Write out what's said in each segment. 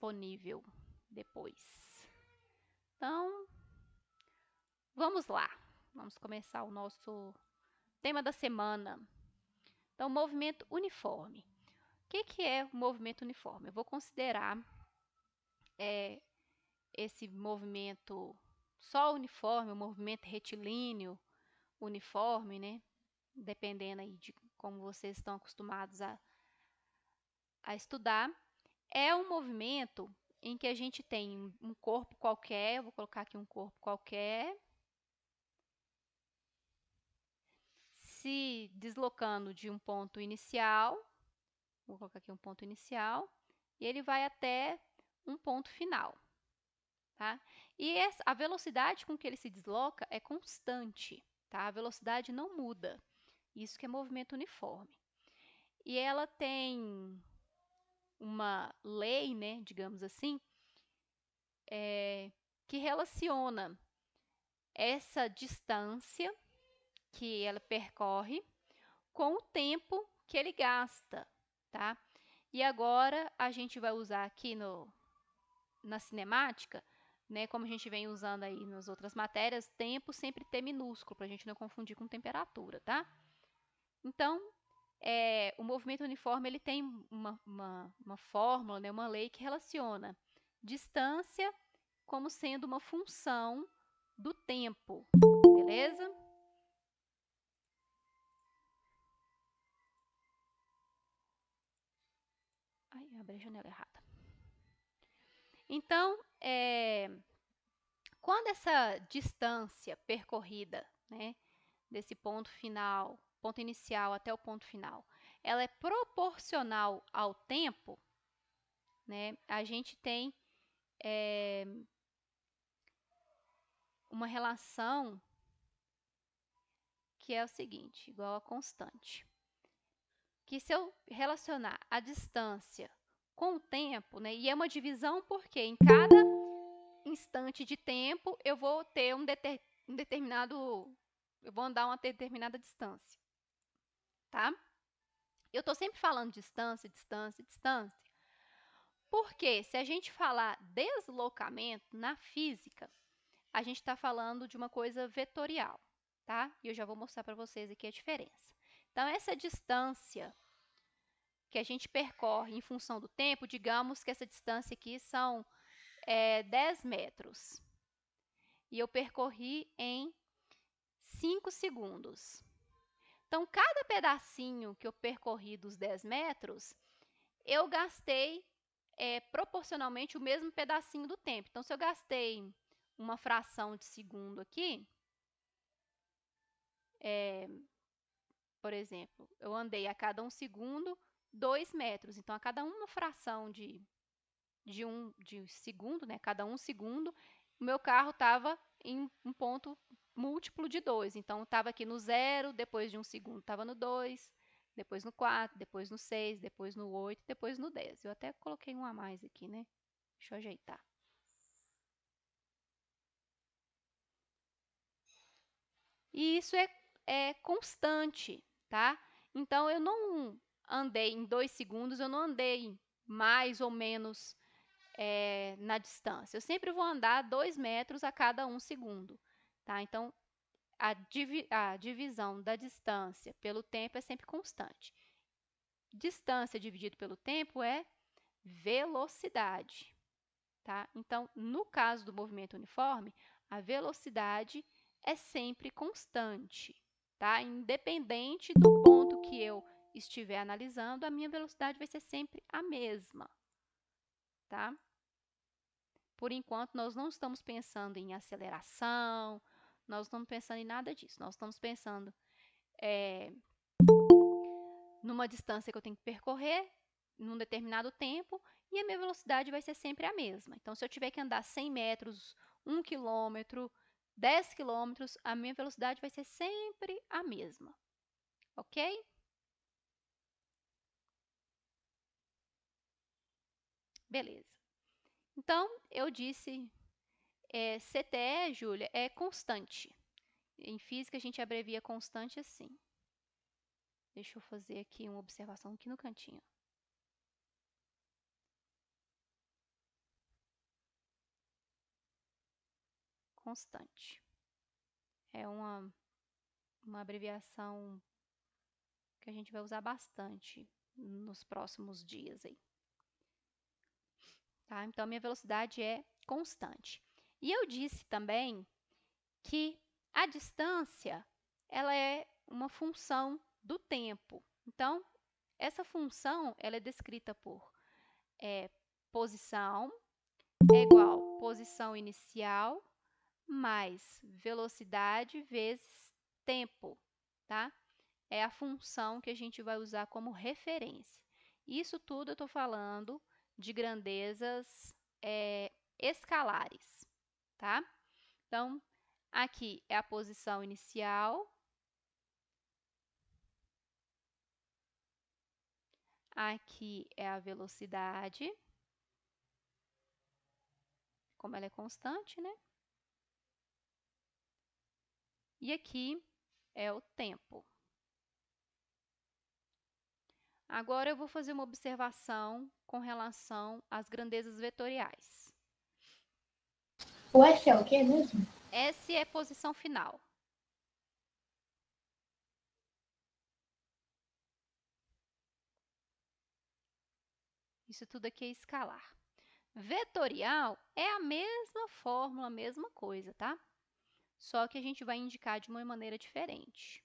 disponível depois. Então, vamos lá. Vamos começar o nosso tema da semana. Então, movimento uniforme. O que é o movimento uniforme? Eu vou considerar esse movimento só uniforme, o movimento retilíneo uniforme, né? Dependendo aí de como vocês estão acostumados a estudar. É um movimento em que a gente tem um corpo qualquer, vou colocar aqui um corpo qualquer, se deslocando de um ponto inicial, vou colocar aqui um ponto inicial, e ele vai até um ponto final, tá? E a velocidade com que ele se desloca é constante, tá? A velocidade não muda. Isso que é movimento uniforme. E ela tem uma lei, né, digamos assim, que relaciona essa distância que ela percorre com o tempo que ele gasta, tá? E agora a gente vai usar aqui na cinemática, né, como a gente vem usando aí nas outras matérias, tempo sempre T minúsculo, para a gente não confundir com temperatura, tá? Então, o movimento uniforme ele tem uma fórmula, né, uma lei que relaciona distância como sendo uma função do tempo, beleza? Ai, abri a janela errada. Então, quando essa distância percorrida, né, desse ponto final, ponto inicial até o ponto final, ela é proporcional ao tempo, né, a gente tem uma relação que é o seguinte, igual a constante. Que se eu relacionar a distância com o tempo, né, e é uma divisão porque em cada instante de tempo eu vou ter eu vou andar uma determinada distância, tá? Eu estou sempre falando distância, distância, distância, porque se a gente falar deslocamento na física, a gente está falando de uma coisa vetorial, tá? E eu já vou mostrar para vocês aqui a diferença. Então, essa distância que a gente percorre em função do tempo, digamos que essa distância aqui são 10 metros. E eu percorri em 5 segundos. Então, cada pedacinho que eu percorri dos 10 metros, eu gastei proporcionalmente o mesmo pedacinho do tempo. Então, se eu gastei uma fração de segundo aqui, por exemplo, eu andei a cada 1 segundo 2 metros. Então, a cada uma fração de segundo, né, cada 1 segundo, o meu carro estava em um ponto múltiplo de 2. Então, estava aqui no 0, depois de 1 segundo estava no 2, depois no 4, depois no 6, depois no 8, depois no 10. Eu até coloquei um a mais aqui, né? Deixa eu ajeitar. E isso é constante, tá? Então, eu não andei em 2 segundos, eu não andei mais ou menos na distância. Eu sempre vou andar 2 metros a cada 1 segundo, tá? Então, a divisão da distância pelo tempo é sempre constante. Distância dividido pelo tempo é velocidade, tá? Então, no caso do movimento uniforme, a velocidade é sempre constante, tá? Independente do ponto que eu estiver analisando, a minha velocidade vai ser sempre a mesma, tá? Por enquanto, nós não estamos pensando em aceleração, nós não estamos pensando em nada disso. Nós estamos pensando numa distância que eu tenho que percorrer, num determinado tempo, e a minha velocidade vai ser sempre a mesma. Então, se eu tiver que andar 100 metros, 1 quilômetro, 10 quilômetros, a minha velocidade vai ser sempre a mesma. Ok? Beleza. Então, eu disse, CTE, Júlia, é constante. Em física, a gente abrevia constante assim. Deixa eu fazer aqui uma observação aqui no cantinho. constante. É uma abreviação que a gente vai usar bastante nos próximos dias aí. Tá? Então, a minha velocidade é constante. E eu disse também que a distância, ela é uma função do tempo. Então, essa função, ela é descrita por posição é igual posição inicial mais velocidade vezes tempo, tá? É a função que a gente vai usar como referência. Isso tudo eu estou falando de grandezas escalares, tá? Então, aqui é a posição inicial, aqui é a velocidade, como ela é constante, né? E aqui é o tempo. Agora eu vou fazer uma observação com relação às grandezas vetoriais. O S é o quê mesmo? S é posição final. Isso tudo aqui é escalar. Vetorial é a mesma fórmula, a mesma coisa, tá? Só que a gente vai indicar de uma maneira diferente.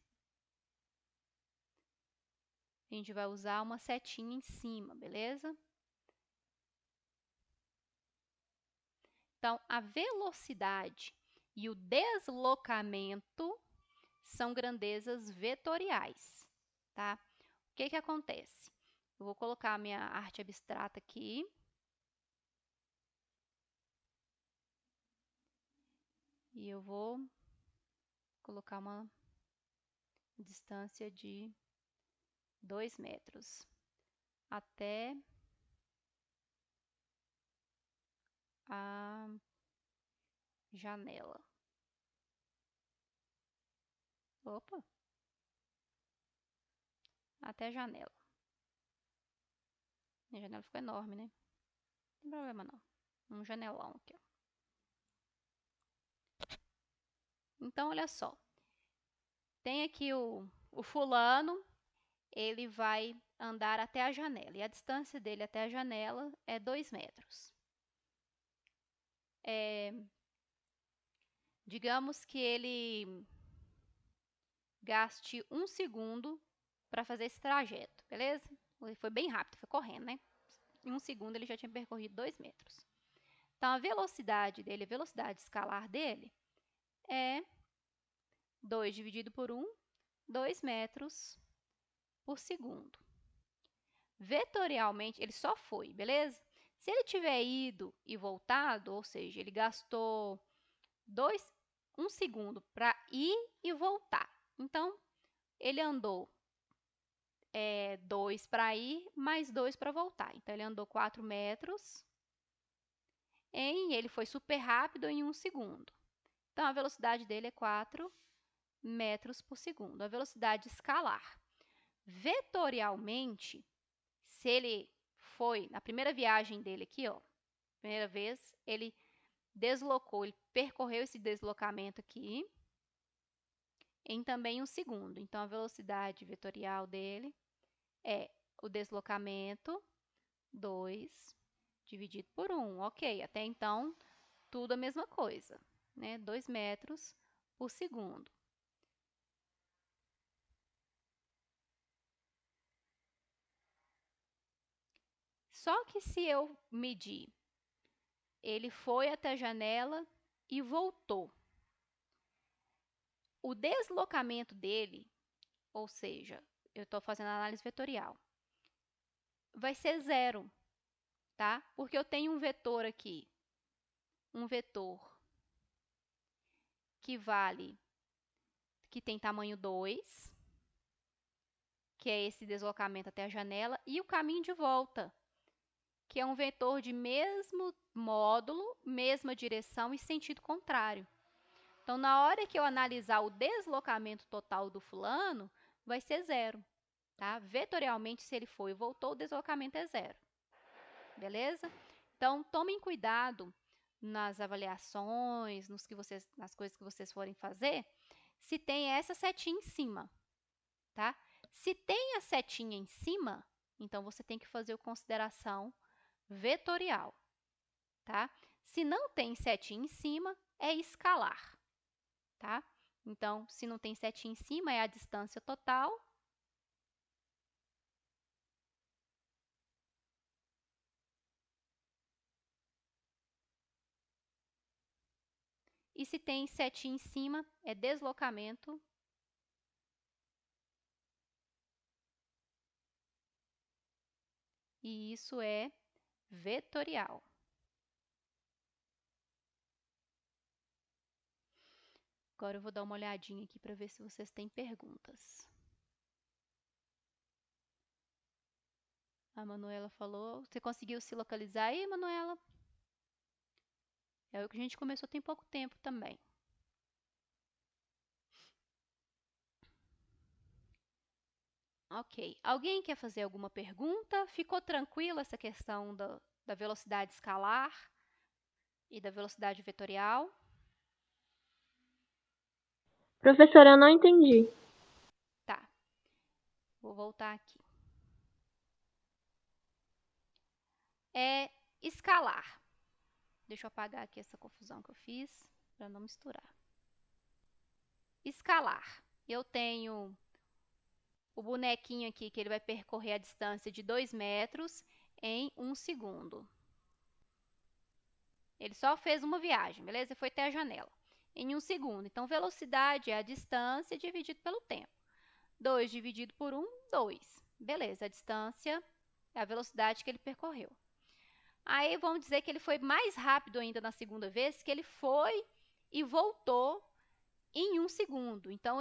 A gente vai usar uma setinha em cima, beleza? Então, a velocidade e o deslocamento são grandezas vetoriais, tá? O que que acontece? Eu vou colocar a minha arte abstrata aqui. E eu vou colocar uma distância de 2 metros até a janela. Opa! Até a janela. Minha janela ficou enorme, né? Não tem problema não. Um janelão aqui, ó. Então, olha só. Tem aqui o fulano, ele vai andar até a janela. E a distância dele até a janela é 2 metros. Digamos que ele gaste 1 segundo para fazer esse trajeto, beleza? Foi bem rápido, foi correndo, né? Em 1 segundo ele já tinha percorrido 2 metros. Então, a velocidade dele, a velocidade escalar dele é 2 dividido por 1, 2 metros por segundo. Vetorialmente, ele só foi, beleza? Se ele tiver ido e voltado, ou seja, ele gastou 1 segundo para ir e voltar. Então, ele andou 2 para ir, mais 2 para voltar. Então, ele andou 4 metros. Ele foi super rápido em 1 segundo. Então, a velocidade dele é 4 metros por segundo. A velocidade escalar. Vetorialmente, se ele foi, na primeira viagem dele aqui, ó, primeira vez, ele deslocou, ele percorreu esse deslocamento aqui em também 1 segundo. Então, a velocidade vetorial dele é o deslocamento 2 dividido por 1. Ok, até então, tudo a mesma coisa, né? 2 metros por segundo. Só que se eu medir, ele foi até a janela e voltou. O deslocamento dele, ou seja, eu estou fazendo análise vetorial, vai ser 0, tá? Porque eu tenho um vetor aqui, um vetor que tem tamanho 2, que é esse deslocamento até a janela, e o caminho de volta, que é um vetor de mesmo módulo, mesma direção e sentido contrário. Então, na hora que eu analisar o deslocamento total do fulano, vai ser 0. Tá? Vetorialmente, se ele foi e voltou, o deslocamento é 0. Beleza? Então, tomem cuidado nas avaliações, nas coisas que vocês forem fazer, se tem essa setinha em cima, tá? Se tem a setinha em cima, então você tem que fazer a consideração vetorial, tá? Se não tem setinha em cima, é escalar, tá? Então, se não tem setinha em cima, é a distância total. E se tem setinha em cima, é deslocamento. E isso é vetorial. Agora eu vou dar uma olhadinha aqui para ver se vocês têm perguntas. A Manuela falou. Você conseguiu se localizar aí, Manuela? É o que a gente começou tem pouco tempo também. Ok. Alguém quer fazer alguma pergunta? Ficou tranquila essa questão da velocidade escalar e da velocidade vetorial? Professora, eu não entendi. Tá. Vou voltar aqui. É escalar. Deixa eu apagar aqui essa confusão que eu fiz para não misturar. Escalar. Eu tenho o bonequinho aqui que ele vai percorrer a distância de 2 metros em 1 segundo. Ele só fez uma viagem, beleza? Ele foi até a janela. Em 1 segundo. Então, velocidade é a distância dividido pelo tempo. 2 dividido por 1, 2. Beleza, a distância é a velocidade que ele percorreu. Aí, vamos dizer que ele foi mais rápido ainda na segunda vez, que ele foi e voltou em 1 segundo. Então,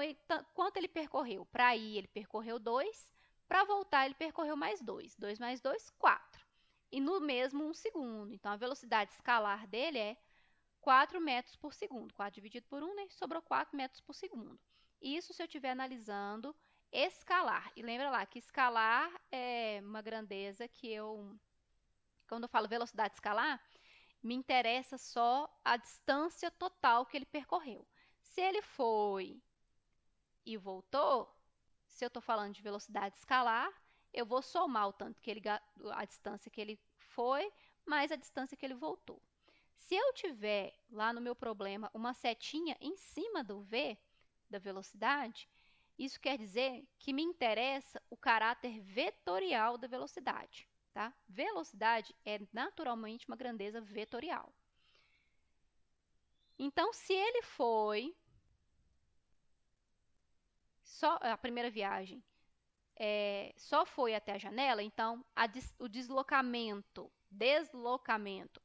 quanto ele percorreu? Para ir, ele percorreu 2. Para voltar, ele percorreu mais 2. 2 mais 2, 4. E no mesmo 1 segundo. Então, a velocidade escalar dele é 4 metros por segundo. 4 dividido por 1, né? Sobrou 4 metros por segundo. Isso se eu estiver analisando escalar. E lembra lá que escalar é uma grandeza que quando eu falo velocidade escalar, me interessa só a distância total que ele percorreu. Se ele foi e voltou, se eu estou falando de velocidade escalar, eu vou somar o tanto que a distância que ele foi, mais a distância que ele voltou. Se eu tiver lá no meu problema uma setinha em cima do v, da velocidade, isso quer dizer que me interessa o caráter vetorial da velocidade. Tá? Velocidade é naturalmente uma grandeza vetorial. Então, se ele foi só a primeira viagem só foi até a janela, então o deslocamento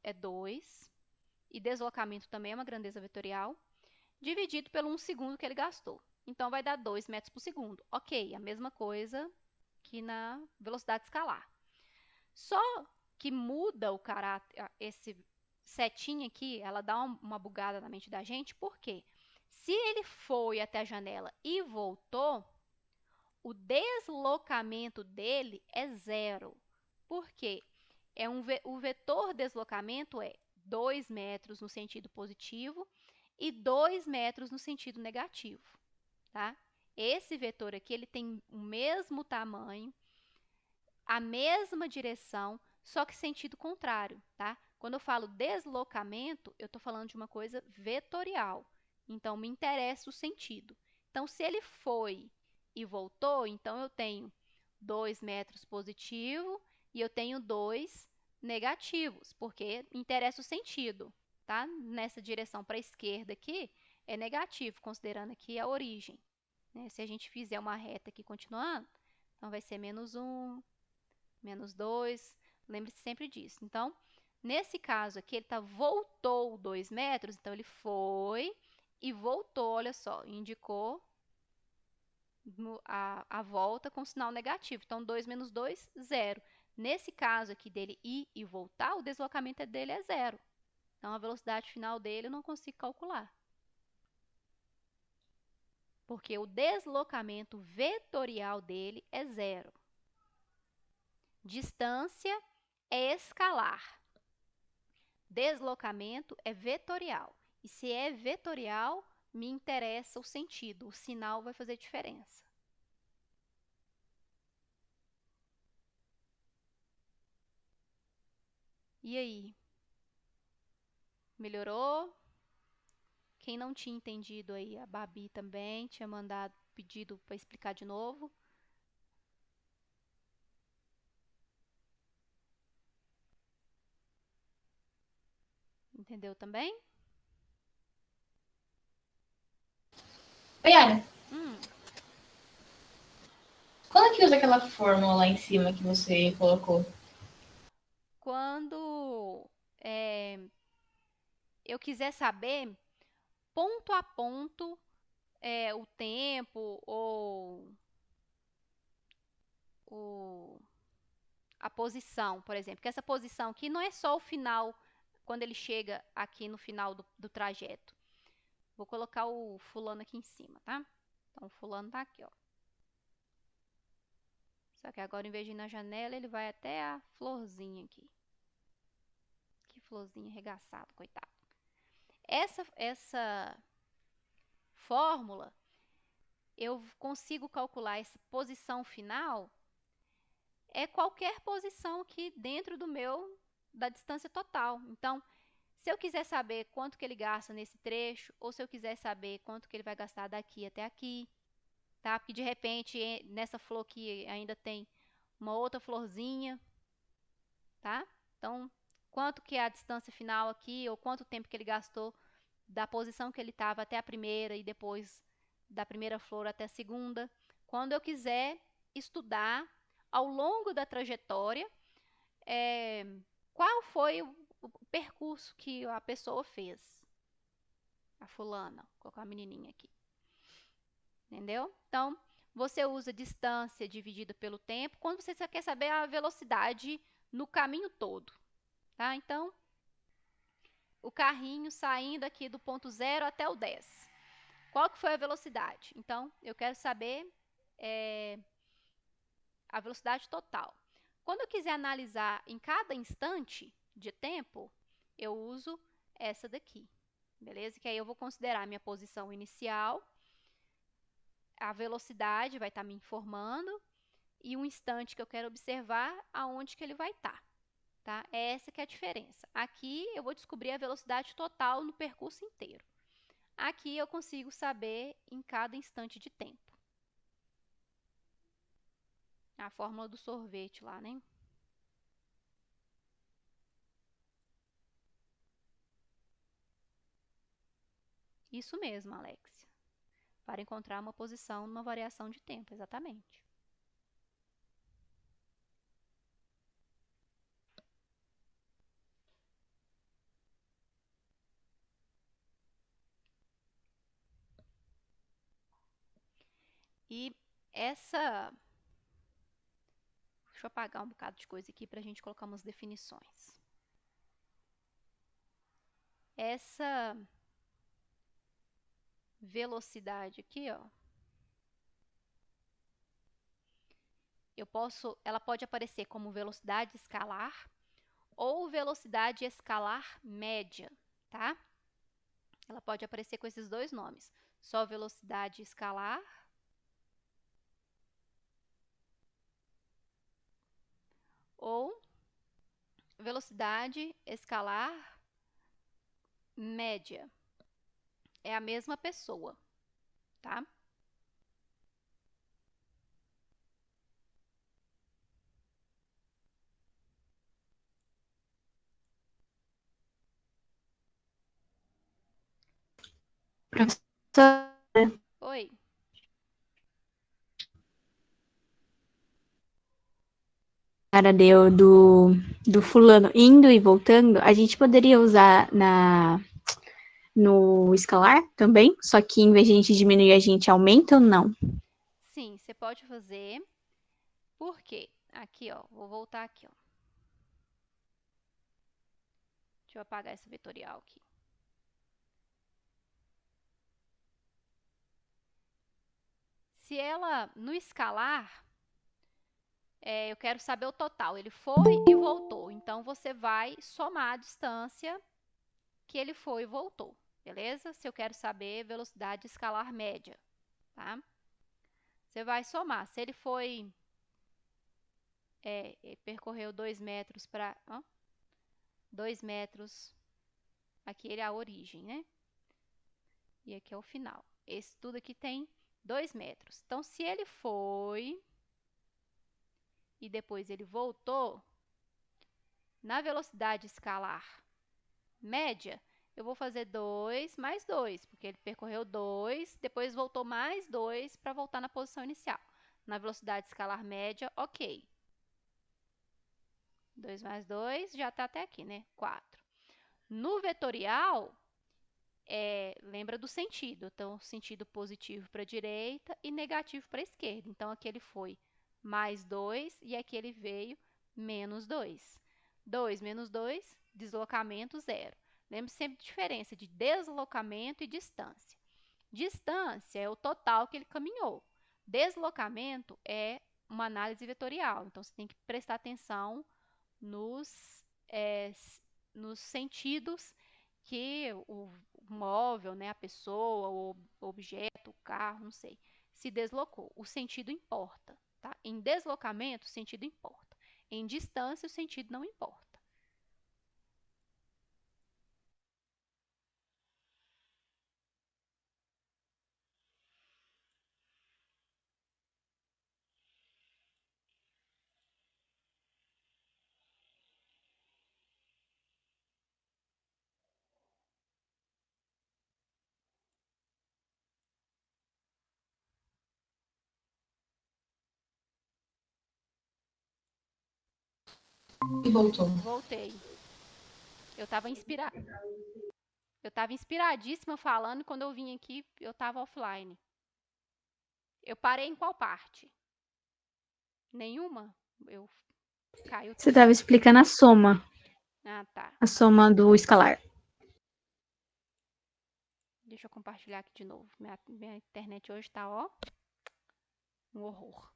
é 2, e deslocamento também é uma grandeza vetorial, dividido pelo 1 segundo que ele gastou. Então, vai dar 2 metros por segundo. Ok, a mesma coisa que na velocidade escalar. Só que muda o caráter, esse setinha aqui, ela dá uma bugada na mente da gente, por quê? Se ele foi até a janela e voltou, o deslocamento dele é 0. Por quê? O vetor deslocamento é 2 metros no sentido positivo e 2 metros no sentido negativo. Tá? Esse vetor aqui ele tem o mesmo tamanho, a mesma direção, só que sentido contrário. Tá? Quando eu falo deslocamento, eu estou falando de uma coisa vetorial. Então, me interessa o sentido. Então, se ele foi e voltou, então eu tenho 2 metros positivo e eu tenho 2 negativos, porque interessa o sentido, tá? Nessa direção para a esquerda aqui é negativo, considerando aqui a origem. Né? Se a gente fizer uma reta aqui continuando, então vai ser menos 1, menos 2, lembre-se sempre disso. Então, nesse caso aqui, ele voltou 2 metros, então ele foi e voltou, olha só, indicou a volta com sinal negativo. Então, 2 menos 2, 0. Nesse caso aqui dele ir e voltar, o deslocamento dele é 0. Então, a velocidade final dele eu não consigo calcular. Porque o deslocamento vetorial dele é 0. Distância é escalar. Deslocamento é vetorial. E se é vetorial, me interessa o sentido. O sinal vai fazer diferença. E aí? Melhorou? Quem não tinha entendido aí, a Babi também tinha mandado pedido para explicar de novo. Entendeu também? Oi, Yara, Hum, quando que usa aquela fórmula lá em cima que você colocou? quando eu quiser saber ponto a ponto o tempo ou o, a posição, por exemplo. Que essa posição aqui não é só o final, quando ele chega aqui no final do trajeto. Vou colocar o fulano aqui em cima, tá? Então, o fulano tá aqui, ó. Só que agora, em vez de ir na janela, ele vai até a florzinha aqui. Que florzinha arregaçada, coitado. Essa fórmula, eu consigo calcular essa posição final, é qualquer posição aqui dentro da distância total. Então, se eu quiser saber quanto que ele gasta nesse trecho, ou se eu quiser saber quanto que ele vai gastar daqui até aqui, tá? Porque de repente, nessa flor aqui ainda tem uma outra florzinha, tá? Então, quanto que é a distância final aqui, ou quanto tempo que ele gastou da posição que ele estava até a primeira e depois da primeira flor até a segunda. Quando eu quiser estudar ao longo da trajetória, qual foi o percurso que a pessoa fez. A fulana, vou colocar a menininha aqui. Entendeu? Então, você usa distância dividida pelo tempo quando você quer saber a velocidade no caminho todo. Tá? Então, o carrinho saindo aqui do ponto 0 até o 10. Qual que foi a velocidade? Então, eu quero saber a velocidade total. Quando eu quiser analisar em cada instante de tempo, eu uso essa daqui. Beleza? Que aí eu vou considerar a minha posição inicial, a velocidade vai estar me informando e um instante que eu quero observar aonde que ele vai estar. Tá? É essa que é a diferença. Aqui eu vou descobrir a velocidade total no percurso inteiro. Aqui eu consigo saber em cada instante de tempo. A fórmula do sorvete lá, né? Isso mesmo, Alexia. Para encontrar uma posição numa variação de tempo, exatamente. E essa... Deixa eu apagar um bocado de coisa aqui para a gente colocar umas definições. Essa velocidade aqui, ó, ela pode aparecer como velocidade escalar ou velocidade escalar média, tá? Ela pode aparecer com esses dois nomes, só velocidade escalar ou velocidade escalar média. É a mesma pessoa, tá? Professora, Oi. cara deu do fulano indo e voltando, a gente poderia usar no escalar também? Só que em vez de a gente diminuir, a gente aumenta ou não? Sim, você pode fazer. Por quê? Aqui, ó, vou voltar aqui, ó. Deixa eu apagar esse vetorial aqui. Se ela, no escalar, eu quero saber o total. Ele foi e voltou. Então, você vai somar a distância que ele foi e voltou, beleza? Se eu quero saber velocidade escalar média, tá? Você vai somar. Se ele foi, ele percorreu 2 metros para... 2 metros, aqui ele é a origem, né? E aqui é o final. Esse tudo aqui tem 2 metros. Então, se ele foi e depois ele voltou, na velocidade escalar média, eu vou fazer 2 mais 2, porque ele percorreu 2, depois voltou mais 2 para voltar na posição inicial. Na velocidade escalar média, ok. 2 mais 2 já está até aqui, né? 4. No vetorial, lembra do sentido. Então, sentido positivo para a direita e negativo para a esquerda. Então, aqui ele foi mais 2 e aqui ele veio menos 2. 2 menos 2, deslocamento zero. Lembre sempre a diferença de deslocamento e distância. Distância é o total que ele caminhou. Deslocamento é uma análise vetorial. Então, você tem que prestar atenção nos sentidos que o móvel, né, a pessoa, o objeto, o carro, não sei, se deslocou. O sentido importa, tá? Em deslocamento, o sentido importa. Em distância, o sentido não importa. E voltou. Voltei. Eu estava inspiradíssima falando, quando eu vim aqui, eu estava offline. Eu parei em qual parte? Nenhuma? Caiu Você tudo. estava explicando a soma. Ah, tá. A soma do escalar. Deixa eu compartilhar aqui de novo. Minha internet hoje tá, ó, um horror.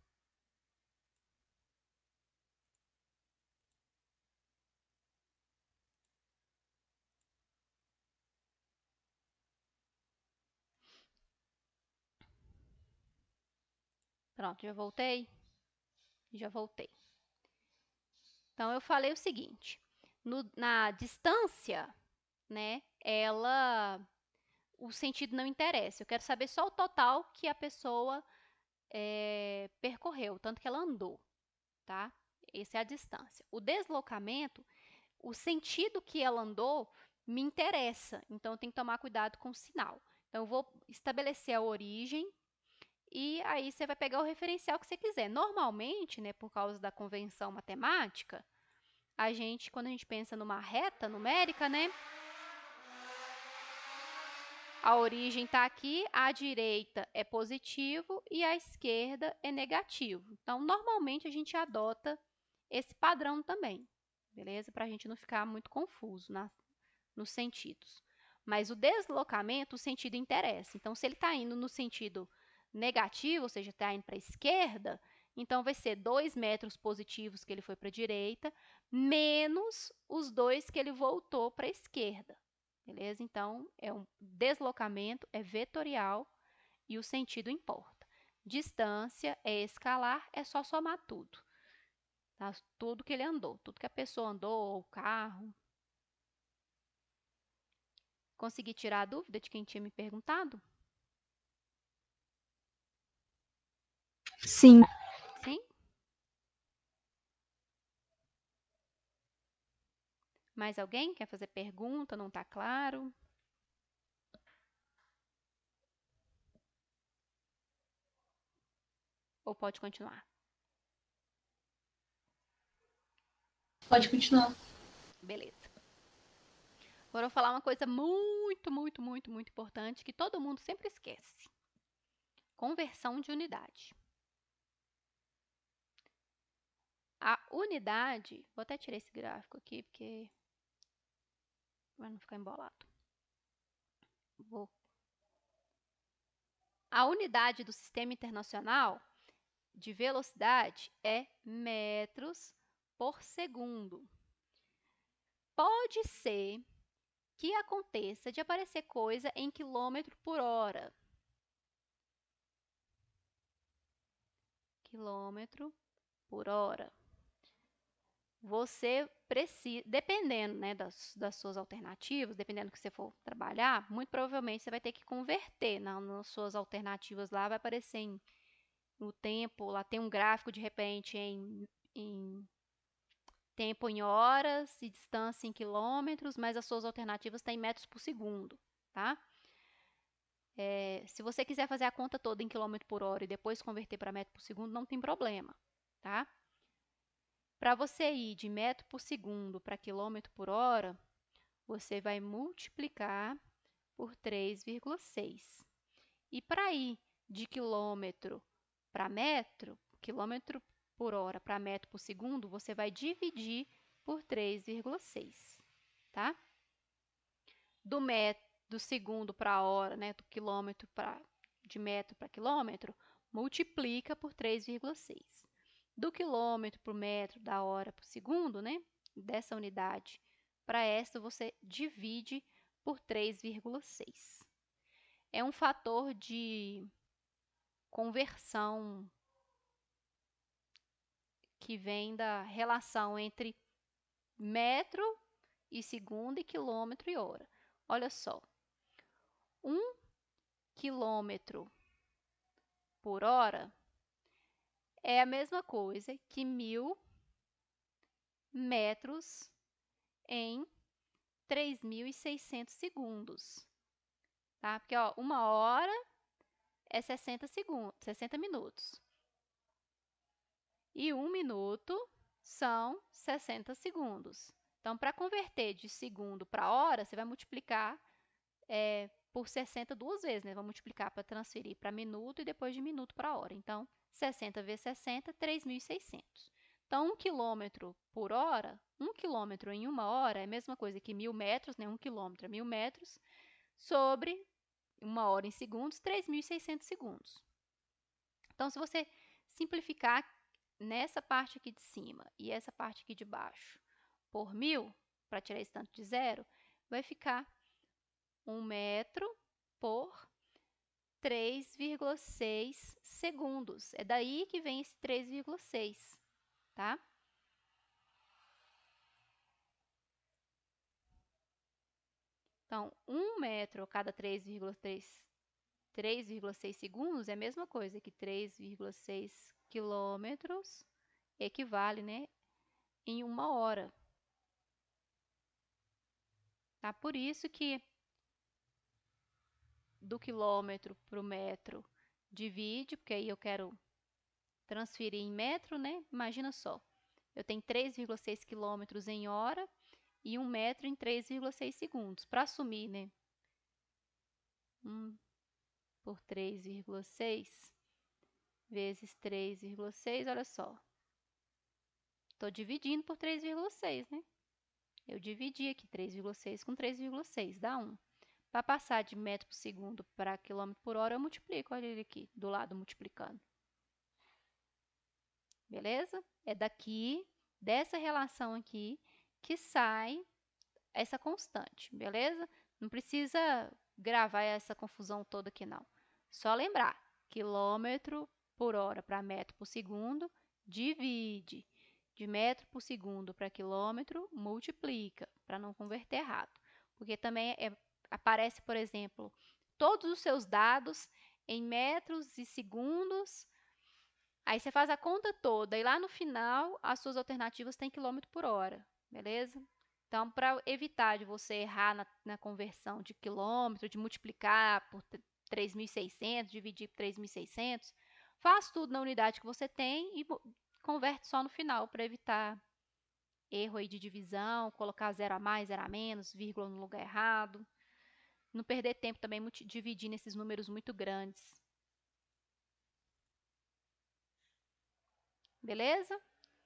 Pronto, já voltei? Já voltei. Então, eu falei o seguinte. Na distância, né, o sentido não interessa. Eu quero saber só o total que a pessoa percorreu, tanto que ela andou, tá? Essa é a distância. O deslocamento, o sentido que ela andou me interessa. Então, eu tenho que tomar cuidado com o sinal. Então, eu vou estabelecer a origem e aí você vai pegar o referencial que você quiser. Normalmente, né, por causa da convenção matemática, quando a gente pensa numa reta numérica, né, a origem está aqui, a direita é positivo e a esquerda é negativo. Então, normalmente, a gente adota esse padrão também, beleza? Para a gente não ficar muito confuso nos sentidos. Mas o deslocamento, o sentido interessa. Então, se ele está indo no sentido negativo, ou seja, está indo para a esquerda, então vai ser 2 metros positivos que ele foi para a direita, menos os 2 que ele voltou para a esquerda. Beleza? Então, um deslocamento é vetorial e o sentido importa. Distância é escalar, é só somar tudo. Tá? Tudo que ele andou, tudo que a pessoa andou, o carro. Consegui tirar a dúvida de quem tinha me perguntado? Sim. Sim? Mais alguém quer fazer pergunta? Não está claro? Ou pode continuar? Pode continuar. Beleza. Agora eu vou falar uma coisa muito, muito, muito, muito importante que todo mundo sempre esquece. Conversão de unidade. A unidade, vou até tirar esse gráfico aqui, porque vai não ficar embolado. A unidade do sistema internacional de velocidade é metros por segundo. Pode ser que aconteça de aparecer coisa em quilômetro por hora. Quilômetro por hora. Você precisa, dependendo, né, das suas alternativas, dependendo do que você for trabalhar, muito provavelmente você vai ter que converter nas suas alternativas lá, vai aparecer no tempo, lá tem um gráfico de repente em tempo em horas e distância em quilômetros, mas as suas alternativas têm metros por segundo, tá? Se você quiser fazer a conta toda em quilômetro por hora e depois converter para metro por segundo, não tem problema, tá? Para você ir de metro por segundo para quilômetro por hora, você vai multiplicar por 3,6. E para ir de quilômetro para metro, quilômetro por hora para metro por segundo, você vai dividir por 3,6, tá? Do segundo para a hora, né, do quilômetro de metro para quilômetro, multiplica por 3,6. Do quilômetro por metro da hora por segundo, né, dessa unidade para esta, você divide por 3,6. É um fator de conversão que vem da relação entre metro e segundo e quilômetro e hora. Olha só, 1 quilômetro por hora é a mesma coisa que 1.000 metros em 3.600 segundos, tá? Porque, ó, 1 hora é 60 segundos, 60 minutos. E 1 minuto são 60 segundos. Então, para converter de segundo para hora, você vai multiplicar por 60 duas vezes, né? Vai multiplicar para transferir para minuto e depois de minuto para hora. Então, 60 vezes 60, 3.600. Então, 1 quilômetro por hora, 1 quilômetro em 1 hora é a mesma coisa que 1.000 metros, né? 1 quilômetro é 1.000 metros, sobre 1 hora em segundos, 3.600 segundos. Então, se você simplificar nessa parte aqui de cima e essa parte aqui de baixo por 1.000, para tirar esse tanto de zero, vai ficar 1 metro por 3,6 segundos. É daí que vem esse 3,6, tá? Então, 1 metro a cada 3,6 segundos é a mesma coisa que 3,6 quilômetros, equivale, né, em 1 hora. Tá? Por isso que do quilômetro para o metro divide, porque aí eu quero transferir em metro, né? Imagina só, eu tenho 3,6 quilômetros em hora e 1 metro em 3,6 segundos. Para assumir, né? 1 por 3,6 vezes 3,6, olha só. Estou dividindo por 3,6, né? Eu dividi aqui 3,6 com 3,6, dá 1. Para passar de metro por segundo para quilômetro por hora, eu multiplico, olha ele aqui, do lado multiplicando. Beleza? É daqui, dessa relação aqui, que sai essa constante, beleza? Não precisa gravar essa confusão toda aqui, não. Só lembrar, quilômetro por hora para metro por segundo, divide. De metro por segundo para quilômetro, multiplica, para não converter errado. Porque também aparece, por exemplo, todos os seus dados em metros e segundos. Aí você faz a conta toda e lá no final as suas alternativas têm quilômetro por hora, beleza? Então, para evitar de você errar na conversão de quilômetro, de multiplicar por 3.600, dividir por 3.600, faz tudo na unidade que você tem e converte só no final para evitar erro aí de divisão, colocar zero a mais, zero a menos, vírgula no lugar errado. Não perder tempo também dividindo esses números muito grandes. Beleza?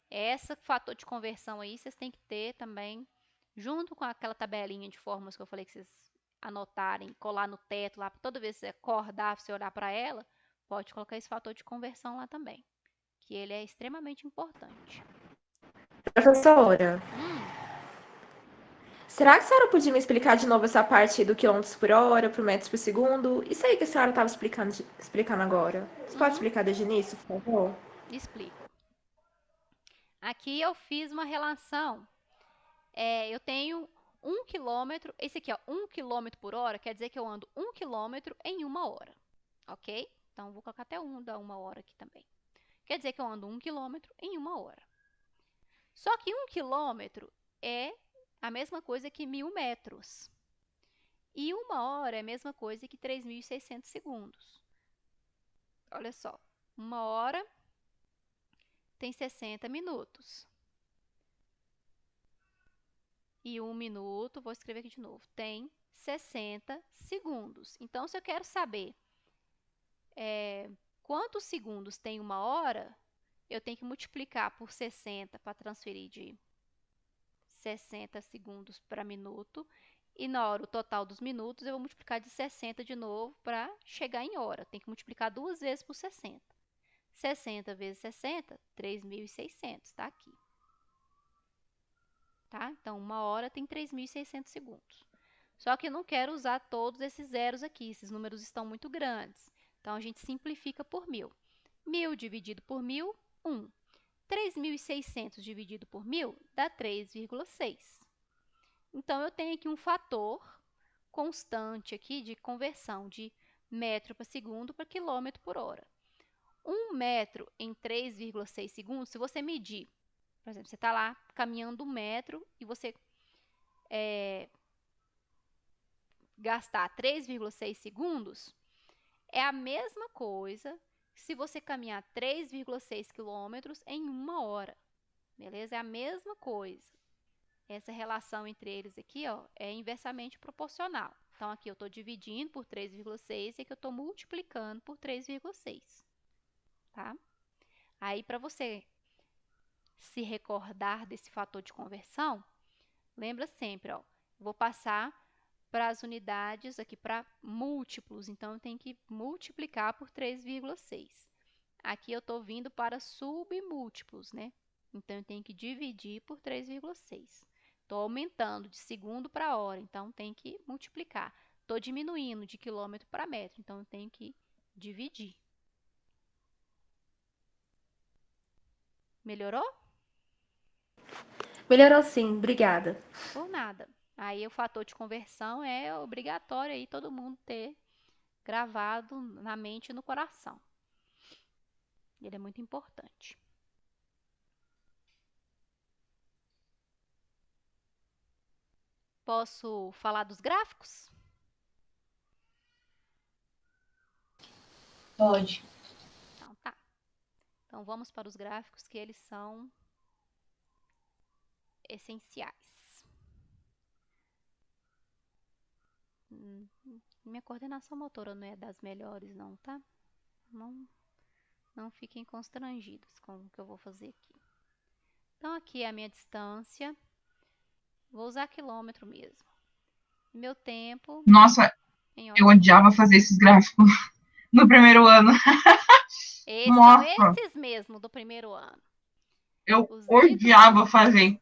Esse fator de conversão aí vocês têm que ter também, junto com aquela tabelinha de fórmulas que eu falei que vocês anotarem, colar no teto lá, toda vez que você acordar, você olhar para ela, pode colocar esse fator de conversão lá também. que ele é extremamente importante. Professora, Hum, será que a senhora podia me explicar de novo essa parte do quilômetros por hora pro metros por segundo? Isso aí que a senhora estava explicando agora. Você pode uhum, explicar desde o início, por favor? explico. Aqui eu fiz uma relação. Eu tenho 1 km, esse aqui, ó, 1 km por hora, quer dizer que eu ando 1 km em 1 hora, ok? Então, vou colocar até da 1 hora aqui também. Quer dizer que eu ando 1 km em 1 hora. Só que 1 km é a mesma coisa que 1000 metros. E 1 hora é a mesma coisa que 3.600 segundos. Olha só, 1 hora tem 60 minutos. E 1 minuto, vou escrever aqui de novo, tem 60 segundos. Então, se eu quero saber quantos segundos tem 1 hora, eu tenho que multiplicar por 60 para transferir de 60 segundos para minuto. E na hora, o total dos minutos, eu vou multiplicar de 60 de novo para chegar em hora. Tem que multiplicar 2 vezes por 60. 60 vezes 60, 3.600, tá aqui. Tá? Então, 1 hora tem 3.600 segundos. Só que eu não quero usar todos esses zeros aqui, esses números estão muito grandes. Então, a gente simplifica por 1.000. 1.000 dividido por 1.000, 1. 3.600 dividido por 1.000 dá 3,6. Então, eu tenho aqui um fator constante aqui de conversão de metro para segundo para quilômetro por hora. 1 metro em 3,6 segundos, se você medir, por exemplo, você está lá caminhando 1 metro e você gastar 3,6 segundos, é a mesma coisa se você caminhar 3,6 quilômetros em 1 hora. Beleza? É a mesma coisa. Essa relação entre eles aqui, ó, é inversamente proporcional. Então, aqui eu estou dividindo por 3,6 e aqui eu estou multiplicando por 3,6. Tá? Aí, para você se recordar desse fator de conversão, lembra sempre, ó, vou passar para as unidades aqui para múltiplos, então eu tenho que multiplicar por 3,6. Aqui eu estou vindo para submúltiplos, né? Então eu tenho que dividir por 3,6. Estou aumentando de segundo para hora, então tem que multiplicar. Estou diminuindo de quilômetro para metro, então eu tenho que dividir. Melhorou? Melhorou sim, obrigada. Por nada. Aí o fator de conversão é obrigatório aí todo mundo ter gravado na mente e no coração. Ele é muito importante. Posso falar dos gráficos? Pode. Então tá. Então vamos para os gráficos que eles são essenciais. Minha coordenação motora não é das melhores não, tá? Não fiquem constrangidos com o que eu vou fazer aqui. Então aqui é a minha distância. Vou usar quilômetro mesmo. Meu tempo Nossa, em eu horas. odiava fazer esses gráficos no primeiro ano. São Nossa, esses mesmo do primeiro ano. eu Os lidos odiava fazer.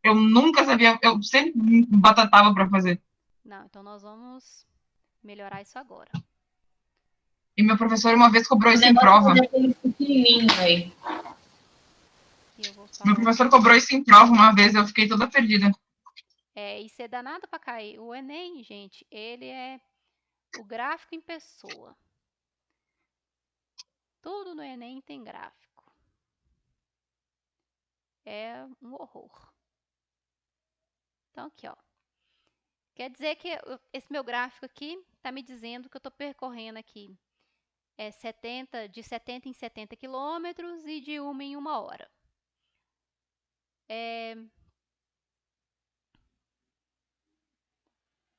Eu nunca sabia, eu sempre me batatava para fazer. Não, então nós vamos melhorar isso agora. E meu professor uma vez cobrou O isso em negócio é prova. fazer aquele pequenininho aí. E eu vou Meu falar professor aqui. cobrou isso em prova uma vez, eu fiquei toda perdida. Isso é danado para cair. O Enem, gente, ele é o gráfico em pessoa. Tudo no Enem tem gráfico. É um horror. Então, aqui, ó. Quer dizer que esse meu gráfico aqui está me dizendo que eu estou percorrendo aqui de 70 em 70 quilômetros e de 1 em 1 hora.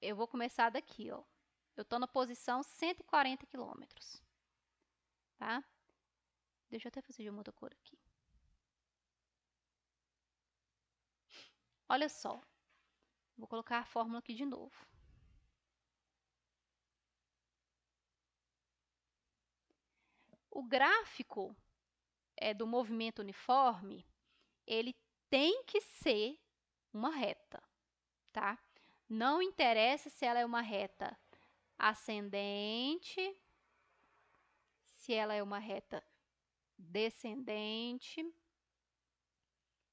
Eu vou começar daqui, ó. Eu estou na posição 140 quilômetros. Tá? Deixa eu até fazer de uma outra cor aqui. Olha só. Vou colocar a fórmula aqui de novo. O gráfico do movimento uniforme, ele tem que ser uma reta, tá? Não interessa se ela é uma reta ascendente, se ela é uma reta descendente,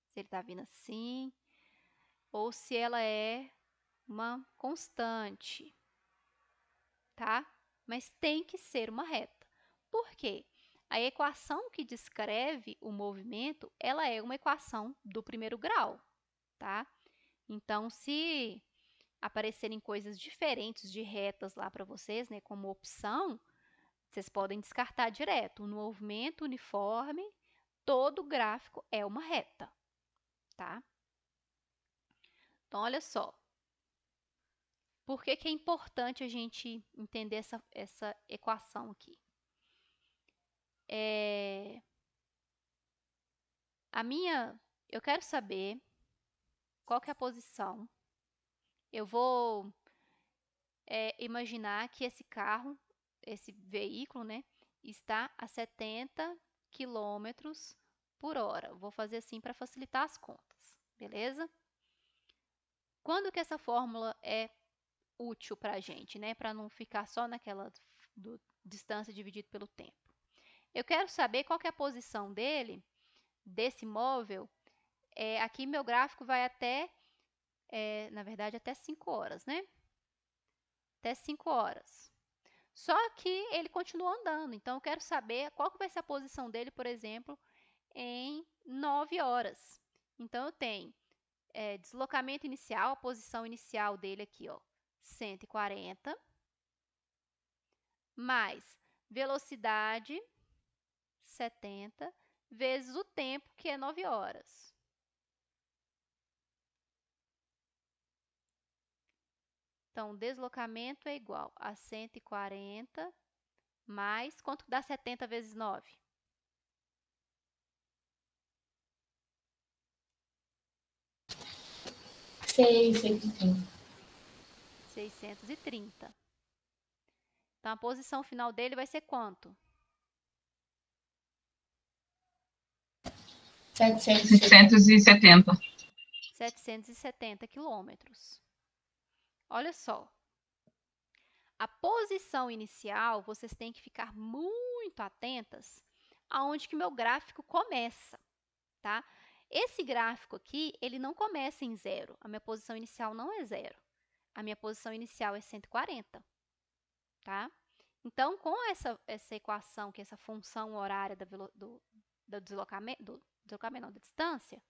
se ele está vindo assim, ou se ela é uma constante, tá? Mas tem que ser uma reta. Por quê? A equação que descreve o movimento, ela é uma equação do primeiro grau, tá? Então, se aparecerem coisas diferentes de retas lá para vocês, né, como opção, vocês podem descartar direto. No movimento uniforme, todo gráfico é uma reta, tá? Então, olha só. Por que que é importante a gente entender essa equação aqui? Eu quero saber qual que é a posição. Eu vou imaginar que esse carro, esse veículo, né, está a 70 quilômetros por hora. Vou fazer assim para facilitar as contas, beleza? Quando que essa fórmula é útil para a gente, né? Para não ficar só naquela distância dividido pelo tempo. Eu quero saber qual que é a posição dele, desse móvel. Aqui meu gráfico vai até, na verdade, até 5 horas, né? Até 5 horas. Só que ele continua andando, então eu quero saber qual que vai ser a posição dele, por exemplo, em 9 horas. Então eu tenho deslocamento inicial, a posição inicial dele aqui, ó, 140, mais velocidade, 70, vezes o tempo, que é 9 horas. Então, deslocamento é igual a 140 mais, quanto dá 70 vezes 9? 630. 630. Então, a posição final dele vai ser quanto? 770. 770 quilômetros. Olha só. A posição inicial, vocês têm que ficar muito atentas aonde que meu gráfico começa, tá? Esse gráfico aqui, ele não começa em 0. A minha posição inicial não é 0. A minha posição inicial é 140, tá? Então, com essa equação, que é essa função horária do deslocamento, não, da distância,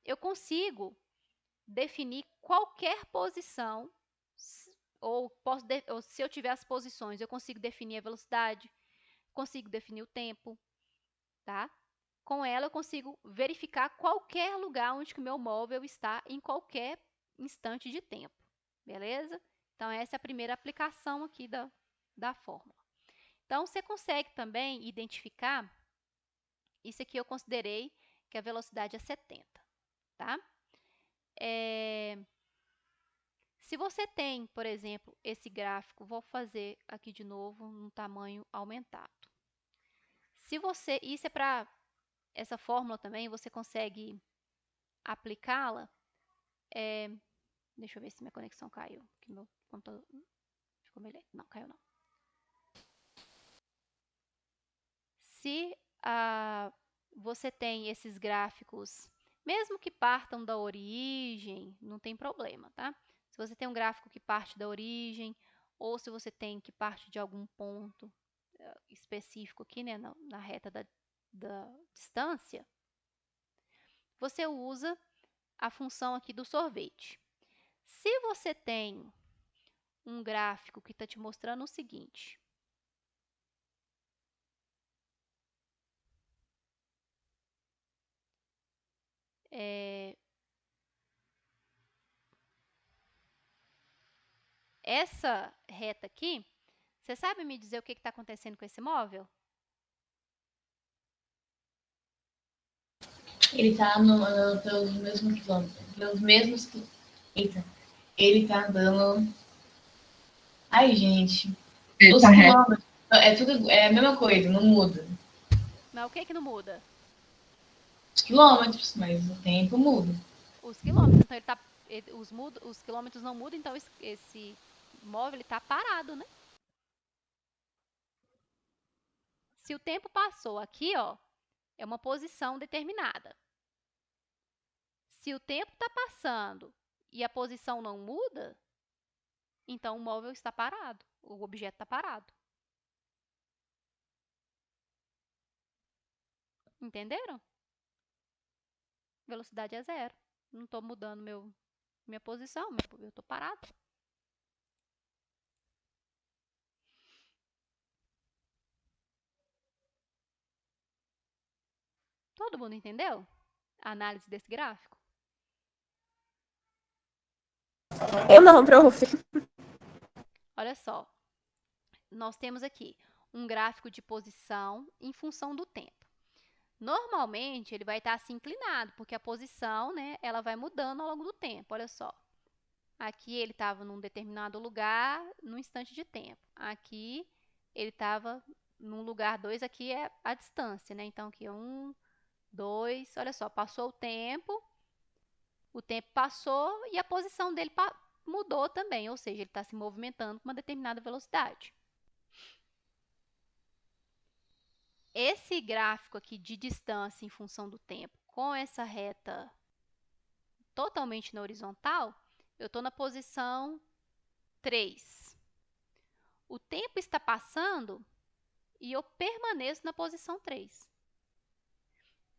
eu consigo definir qualquer posição, ou se eu tiver as posições, eu consigo definir a velocidade, consigo definir o tempo, tá? Com ela eu consigo verificar qualquer lugar onde que o meu móvel está em qualquer instante de tempo, beleza? Então, essa é a primeira aplicação aqui da fórmula. Então, você consegue também identificar, isso aqui eu considerei que a velocidade é 70, tá? Se você tem, por exemplo, esse gráfico, vou fazer aqui de novo no tamanho aumentado. Isso é para essa fórmula também, você consegue aplicá-la. Deixa eu ver se minha conexão caiu. Que meu computador ficou meio lento. Não, caiu não. Se você tem esses gráficos, mesmo que partam da origem, não tem problema, tá? Se você tem um gráfico que parte da origem, ou se você tem que parte de algum ponto específico aqui, né, na reta da distância, você usa a função aqui do sorvete. Se você tem um gráfico que está te mostrando o seguinte, essa reta aqui, você sabe me dizer o que está acontecendo com esse móvel? Ele tá pelos mesmos quilômetros. Pelos mesmos. Eita. Ele tá andando. Ai, gente. Ele Os tá reto. quilômetros. É tudo. É a mesma coisa, não muda. Mas o que que não muda? Os quilômetros, mas o tempo muda. Os quilômetros. Então os quilômetros não mudam, então esse móvel ele tá parado, né? Se o tempo passou aqui, ó, é uma posição determinada. Se o tempo está passando e a posição não muda, então o móvel está parado, o objeto está parado. Entenderam? Velocidade é zero. Não estou mudando minha posição, eu estou parado. Todo mundo entendeu a análise desse gráfico? Eu não, prof. Olha só, nós temos aqui um gráfico de posição em função do tempo. Normalmente, ele vai estar assim inclinado, porque a posição, né, ela vai mudando ao longo do tempo. Olha só, aqui ele estava num determinado lugar, num instante de tempo. Aqui ele estava num lugar 2, aqui é a distância, né? Então, aqui 1, 2, olha só, passou o tempo passou e a posição dele mudou também, ou seja, ele está se movimentando com uma determinada velocidade. Esse gráfico aqui de distância em função do tempo, com essa reta totalmente na horizontal, eu estou na posição 3. O tempo está passando e eu permaneço na posição 3.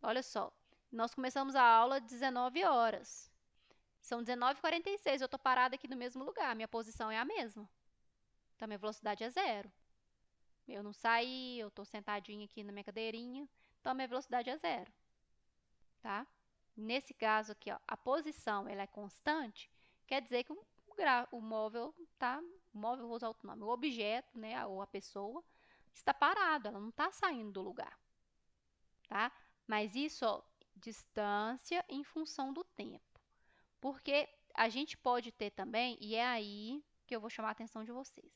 Olha só, nós começamos a aula às 19 horas. São 19h46, eu estou parada aqui no mesmo lugar, minha posição é a mesma. Então, minha velocidade é zero. Eu não saí, eu estou sentadinha aqui na minha cadeirinha, então minha velocidade é zero. Tá? Nesse caso aqui, ó, a posição ela é constante, quer dizer que o móvel tá, o móvel, vou usar outro nome, o objeto, né, ou a pessoa está parado, ela não está saindo do lugar, tá? Mas isso, ó, distância em função do tempo, porque a gente pode ter também, e é aí que eu vou chamar a atenção de vocês,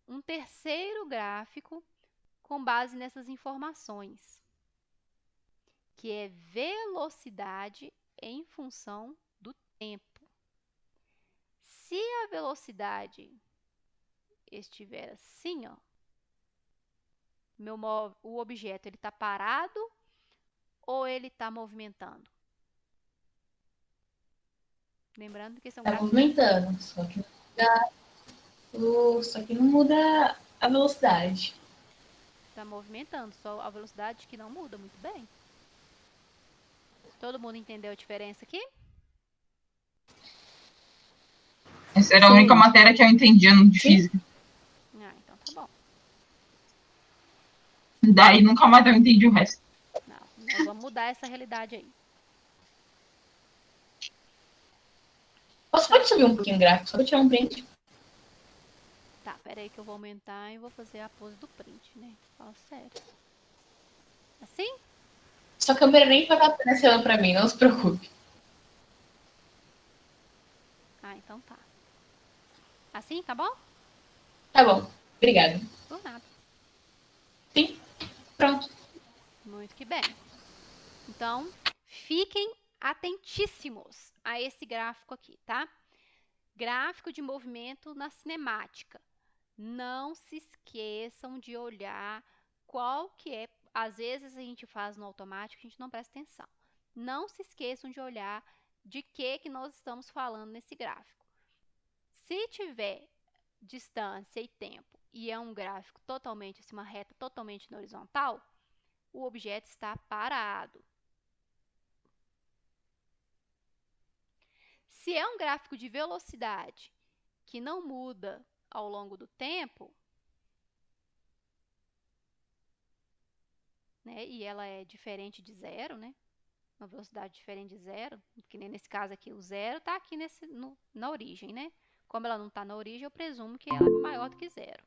um terceiro gráfico com base nessas informações, que é velocidade em função do tempo. Se a velocidade estiver assim, ó, o objeto ele está parado ou ele está movimentando? Lembrando que esse é um Tá gráfico. movimentando, só que não muda a velocidade. Está movimentando, só a velocidade que não muda. Muito bem. Todo mundo entendeu a diferença aqui? Essa era a única matéria que eu entendia de física. Ah, então tá bom. Daí nunca mais eu entendi o resto. Não, nós vamos mudar essa realidade aí. Pode subir um pouquinho o gráfico, só pra tirar um print. Tá, peraí que eu vou aumentar e vou fazer a pose do print, né? Fala sério. Assim? Sua câmera nem vai estar aparecendo pra mim, não se preocupe. Ah, então tá. Assim, tá bom? Tá bom, obrigada. Por nada. Sim, pronto. Muito que bem. Então, fiquem atentíssimos a esse gráfico aqui, tá? Gráfico de movimento na cinemática. Não se esqueçam de olhar qual que é. Às vezes a gente faz no automático, a gente não presta atenção. Não se esqueçam de olhar de que nós estamos falando nesse gráfico. Se tiver distância e tempo e é um gráfico totalmente, assim, uma reta totalmente na horizontal, o objeto está parado. Se é um gráfico de velocidade que não muda ao longo do tempo, né, e ela é diferente de zero, né, uma velocidade diferente de zero, que nem nesse caso aqui, o zero está aqui na origem, né? Como ela não está na origem, eu presumo que ela é maior do que zero.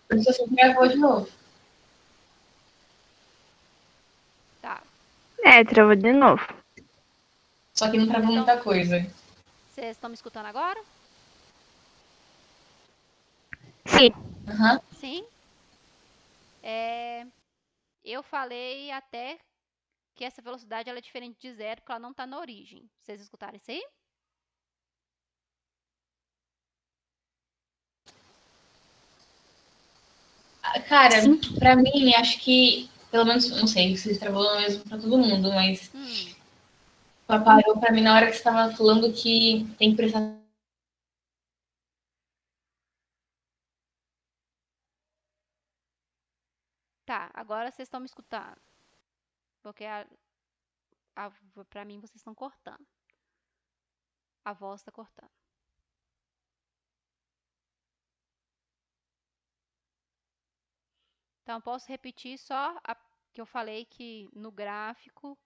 Por isso você gravou de novo. Tá. Travou de novo. Só que não travou muita coisa. Vocês estão me escutando agora? Sim. Aham. Sim? Eu falei até que essa velocidade ela é diferente de zero, porque ela não está na origem. Vocês escutaram isso aí? Cara, pra mim, acho que, pelo menos, não sei se travou mesmo pra todo mundo, mas parou pra mim na hora que você tava falando que tem que prestar. Tá, agora vocês estão me escutando. Porque pra mim vocês estão cortando. A voz está cortando. Então, posso repetir só a que eu falei que no gráfico,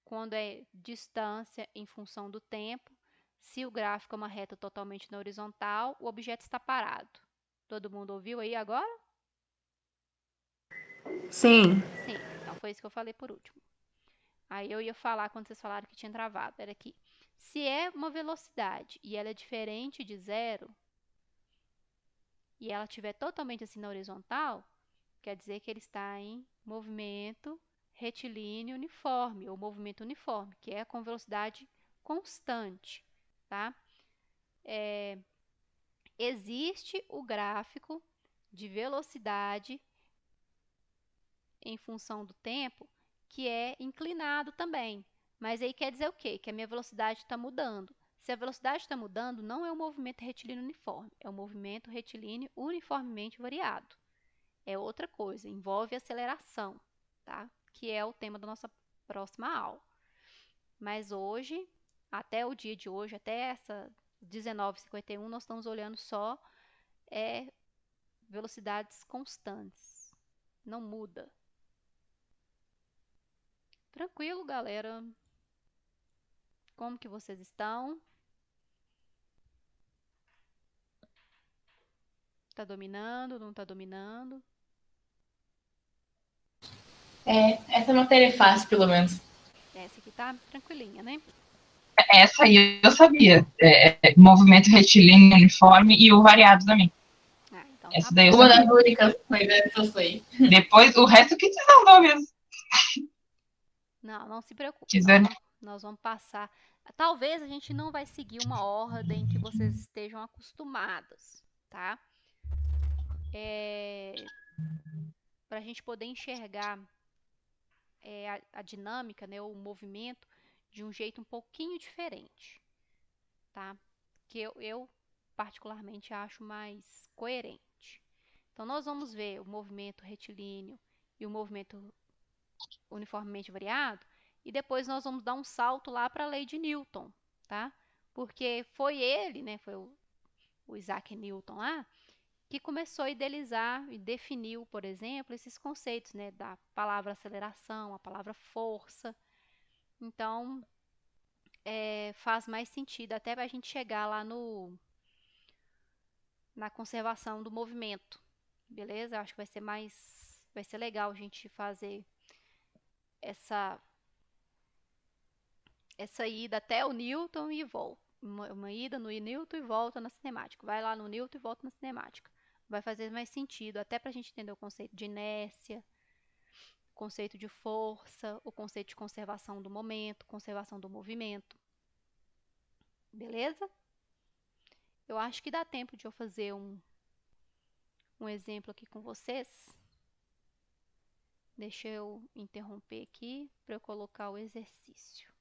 quando é distância em função do tempo, se o gráfico é uma reta totalmente na horizontal, o objeto está parado. Todo mundo ouviu aí agora? Sim. Sim, então foi isso que eu falei por último. Aí eu ia falar quando vocês falaram que tinha travado, era aqui. Se é uma velocidade e ela é diferente de zero, e ela estiver totalmente assim na horizontal, quer dizer que ele está em movimento retilíneo uniforme, ou movimento uniforme, que é com velocidade constante, tá? Existe o gráfico de velocidade em função do tempo, que é inclinado também. Mas aí quer dizer o quê? Que a minha velocidade está mudando. Se a velocidade está mudando, não é um movimento retilíneo uniforme, é um movimento retilíneo uniformemente variado. É outra coisa, envolve aceleração, tá? Que é o tema da nossa próxima aula. Mas hoje, até o dia de hoje, até essa 19h51, nós estamos olhando só velocidades constantes. Não muda. Tranquilo, galera? Como que vocês estão? Tá dominando, não tá dominando? Essa matéria é fácil, pelo menos. Essa aqui tá tranquilinha, né? Essa aí eu sabia. Movimento retilíneo uniforme e o variado também. Então Essa tá daí eu Uma sabia. das únicas coisas que eu sei. Depois, o resto que desandou mesmo. Não se preocupe. Quiser. Nós vamos passar. Talvez a gente não vai seguir uma ordem que vocês estejam acostumados, tá? Para a gente poder enxergar a dinâmica, né, o movimento de um jeito um pouquinho diferente, tá? Que eu particularmente acho mais coerente. Então, nós vamos ver o movimento retilíneo e o movimento uniformemente variado, e depois nós vamos dar um salto lá para a lei de Newton, tá? Porque foi ele, né, foi o Isaac Newton lá, que começou a idealizar e definiu, por exemplo, esses conceitos, né, da palavra aceleração, a palavra força. Então, faz mais sentido até para a gente chegar lá na conservação do movimento, beleza? Eu acho que vai ser legal a gente fazer essa ida até o Newton e volta. Uma ida no Newton e volta na cinemática. Vai lá no Newton e volta na cinemática. Vai fazer mais sentido, até para a gente entender o conceito de inércia, o conceito de força, o conceito de conservação do momento, conservação do movimento. Beleza? Eu acho que dá tempo de eu fazer um exemplo aqui com vocês. Deixa eu interromper aqui para eu colocar o exercício.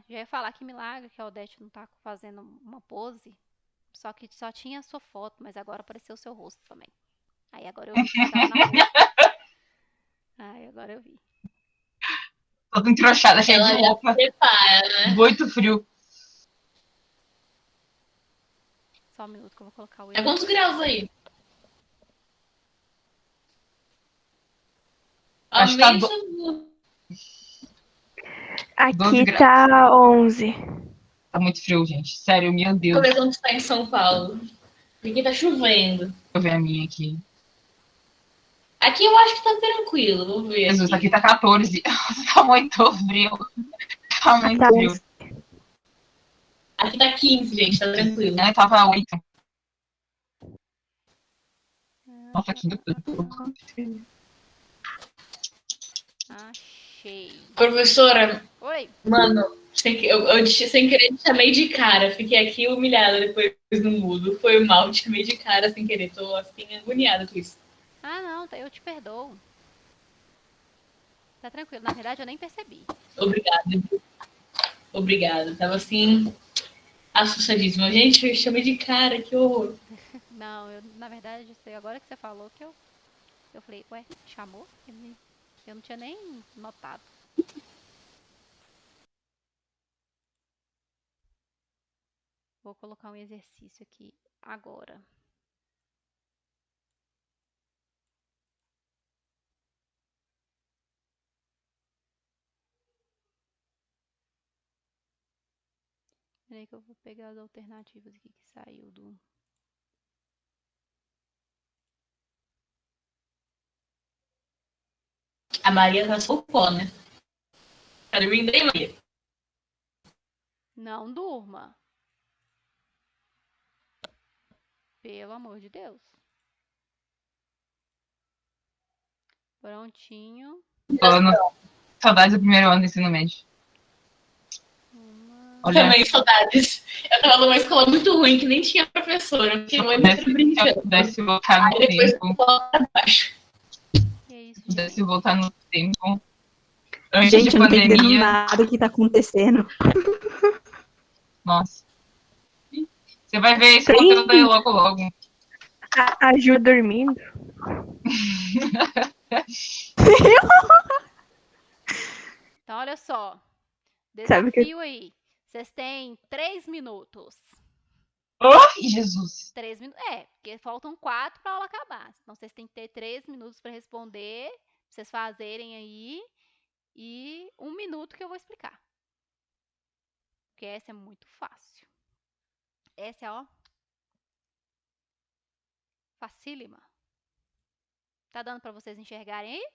Já ia falar que milagre que a Odete não tá fazendo uma pose. Só que só tinha a sua foto, mas agora apareceu o seu rosto também. Aí agora eu vi que você tava na pose. Aí agora eu vi. Toda entrochada, cheia de roupa. Prepara, né? Muito frio. Só um minuto que eu vou colocar o É quantos graus aí? Acho que tá Aqui tá 11. Tá muito frio, gente. Sério, meu Deus. Como é que está em São Paulo? Aqui tá chovendo. Deixa eu ver a minha aqui. Aqui eu acho que tá tranquilo. Vou ver. Jesus, aqui tá 14. Tá muito frio. Tá muito Tá frio. Aqui tá 15, gente, tá tranquilo. Ela tava 8. Nossa, aqui do. Achei. Professora, Oi. mano, eu sem querer te chamei de cara. Fiquei aqui humilhada depois no mudo. Foi mal, te chamei de cara sem querer. Tô assim, agoniada com isso. Ah, não, eu te perdoo. Tá tranquilo. Na verdade, eu nem percebi. Obrigada. Tava assim, assustadíssima. Gente, eu chamei de cara, que horror. Não, na verdade, agora que você falou que eu falei, ué, chamou? Eu não tinha nem notado. Vou colocar um exercício aqui agora. Peraí que eu vou pegar as alternativas aqui que saiu do... A Maria tá socó, né? Tá dormindo aí, Maria? Não durma. Pelo amor de Deus. Prontinho. Falando saudades do primeiro ano do ensino médio. Olha. Também saudades. Eu tava numa escola muito ruim, que nem tinha professora. Se eu pudesse voltar no tempo. Que é isso, Se pudesse voltar no tempo. Antes gente, de pandemia. Não tô entendendo nada do que tá acontecendo. Nossa. Você vai ver esse conteúdo aí logo, logo. A Ju dormindo. Então, olha só. Desafio aí. Vocês têm 3 minutos. Oh, Jesus! 3 minutos. Porque faltam 4 para a aula acabar. Então, vocês têm que ter 3 minutos para responder. Pra vocês fazerem aí. E 1 minuto que eu vou explicar. Porque essa é muito fácil. Essa é, ó. Facílima. Tá dando para vocês enxergarem aí?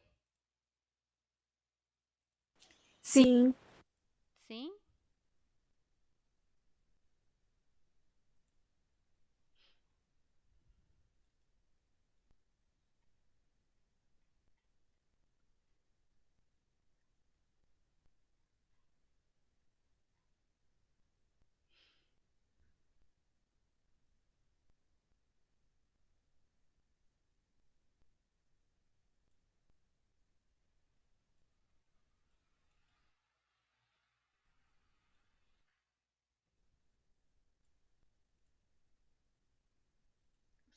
Sim. Sim?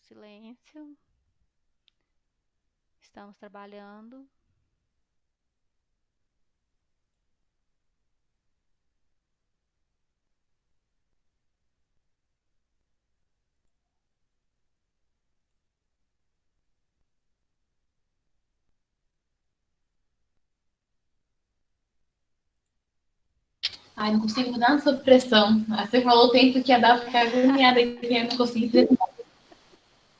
Silêncio. Estamos trabalhando. Ai, não consigo mudar sob pressão. Você falou o tempo que ia dar pra ficar agoniada e eu não consegui fazer nada.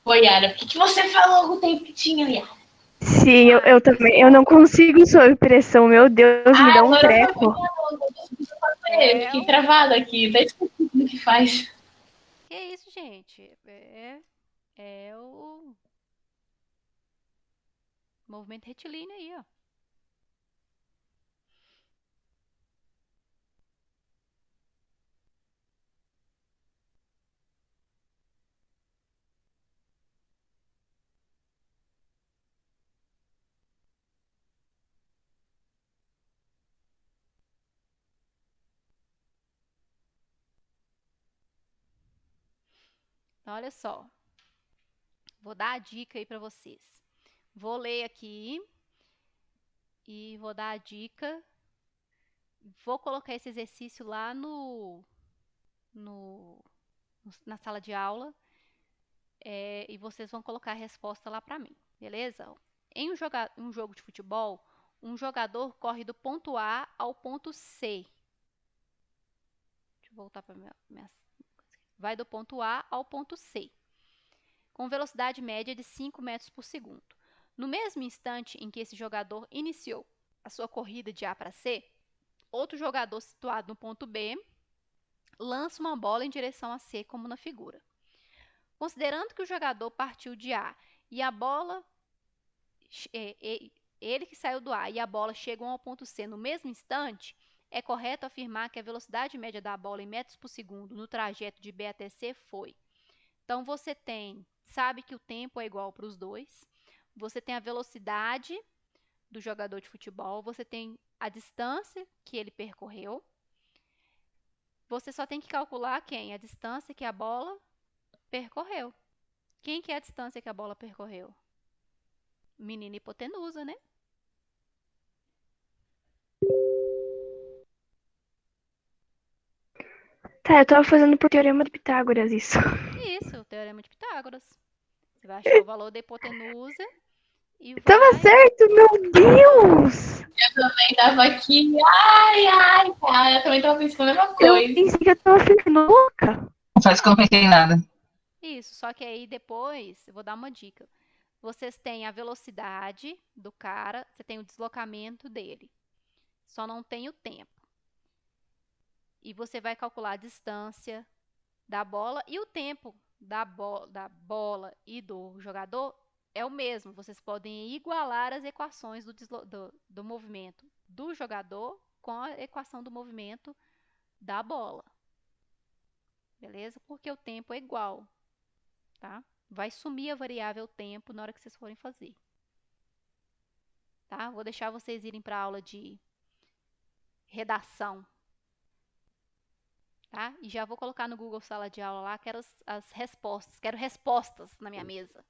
Oi, Yara. O que você falou o tempo que tinha, Yara? Sim, eu também. Eu não consigo sob pressão. Meu Deus, me dá um treco. Fiquei travada aqui. Tá esquecido o que faz. Que isso, gente? É o movimento retilíneo aí, ó. Então, olha só. Vou dar a dica aí para vocês. Vou ler aqui e vou dar a dica. Vou colocar esse exercício lá na sala de aula e vocês vão colocar a resposta lá para mim, beleza? Em um jogo de futebol, um jogador corre do ponto A ao ponto C. Deixa eu voltar para minha... Vai do ponto A ao ponto C, com velocidade média de 5 metros por segundo. No mesmo instante em que esse jogador iniciou a sua corrida de A para C, outro jogador situado no ponto B lança uma bola em direção a C, como na figura. Considerando que o jogador partiu de A e a bola, ele que saiu do A e a bola chegou ao ponto C no mesmo instante, é correto afirmar que a velocidade média da bola em metros por segundo no trajeto de B até C foi. Então, você sabe que o tempo é igual para os dois, você tem a velocidade do jogador de futebol, você tem a distância que ele percorreu, você só tem que calcular a distância que a bola percorreu. Quem que é a distância que a bola percorreu? Menina hipotenusa, né? Tá, eu tava fazendo por teorema de Pitágoras isso. Isso, o teorema de Pitágoras. Você vai achar o valor da hipotenusa e Tava vai... certo, meu Deus! Eu também tava aqui, ai, eu também tava pensando a mesma Eu coisa. pensei que eu tava ficando louca. Confesso que eu não pensei em nada. Isso, só que aí depois, eu vou dar uma dica. Vocês têm a velocidade do cara, você tem o deslocamento dele. Só não tem o tempo. E você vai calcular a distância da bola e o tempo da bola e do jogador é o mesmo. Vocês podem igualar as equações do movimento do jogador com a equação do movimento da bola. Beleza? Porque o tempo é igual, tá? Vai sumir a variável tempo na hora que vocês forem fazer. Tá? Vou deixar vocês irem para a aula de redação. Tá? E já vou colocar no Google Sala de Aula lá, quero as respostas, quero respostas na minha mesa.